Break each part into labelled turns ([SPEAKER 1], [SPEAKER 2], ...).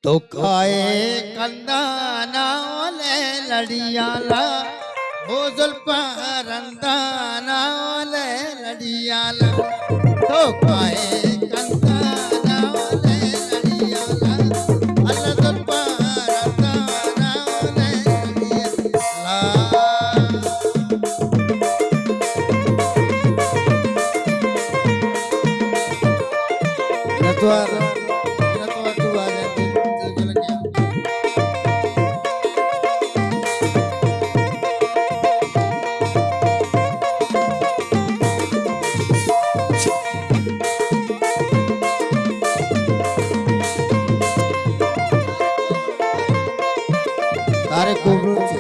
[SPEAKER 1] तो खाए कंदा ना ओले लड़ियाला ओ जुल्फरंदा ना ओले लड़ियाला तो खाए कंदा ना ओले लड़ियाला अल्लाह जुल्फरंदा ना ओले लड़ियाला नतवार नतवार तू आ जा दिल के तारे कोबरू छे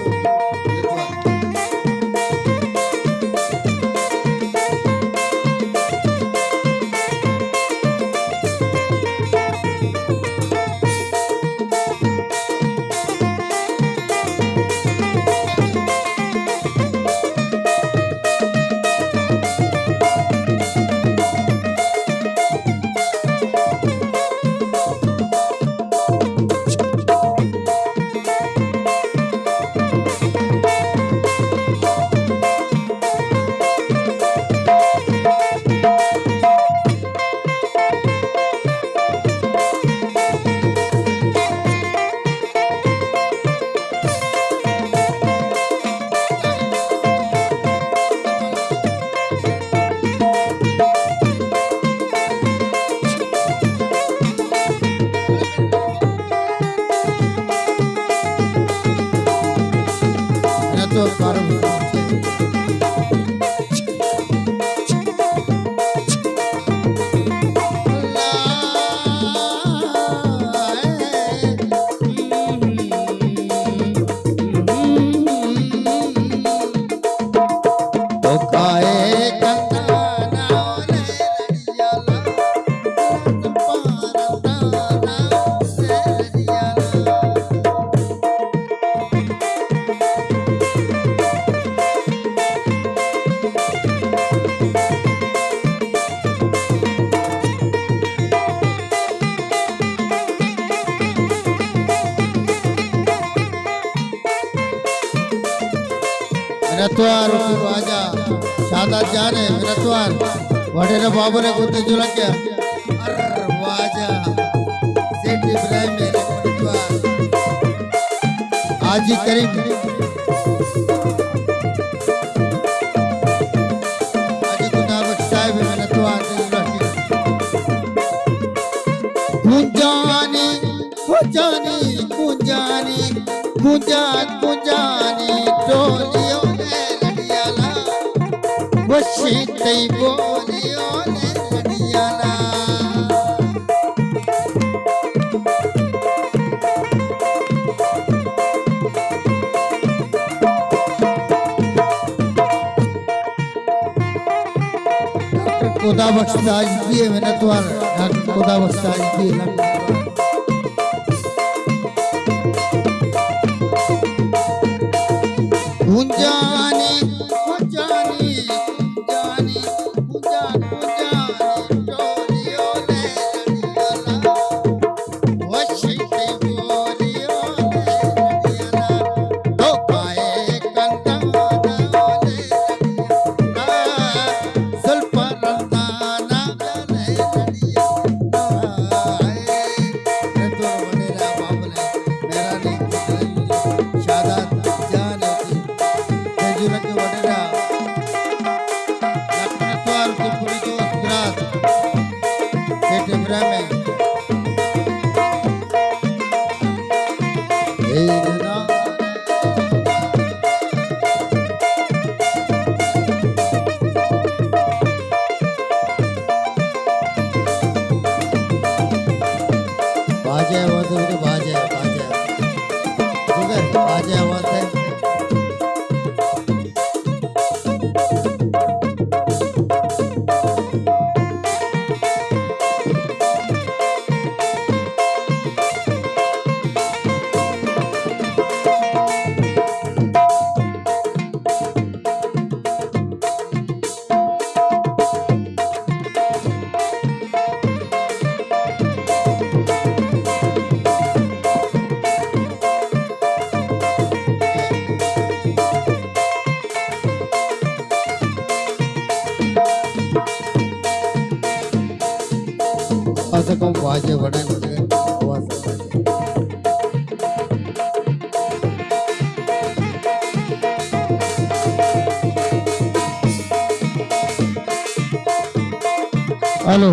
[SPEAKER 1] तो करम तो खाए कंदा ना ओले लड़ियाला जुल्फरंदा ना ओले लड़ियाला मिनतवार तू आजा शादात जाने मिनतवार वडेरा बाबू ने गुद्दे जुलके अर वाजा सेठ इब्राहिम मेरे मिनतवार हाजी करीम हाजी गुनाबत साहिब मिनतवार गुंजानी गुंजानी गुंजानी गुंजान गुंजानी टोलियो वशी तई बोलियो ने लड़ियाला खुदा बख्शता दिए मिनतवार डॉक्टर खुदा बख्शता दिए गुंजानी गुंजानी गुंजानी गुंजान गुंजानी टोलियो ने लड़ियाला वशी तई बोलियो ने लड़ियाला तो खाए कंदा ना ओले लड़ियाला जुल्फरंदा ना ओले लड़ियाला रे तो वडेरा बाबले मेरा नहीं शादात जाने जुलक वडेरा लखनऊ के पूरी दोस्त गुजरात सेठ इब्राहिम ए ना बाजे आवाज है बाजे बाजे जुगर बाजे आवाज है देखो बाजे बड़े मुझे आवाज आ रही है। हेलो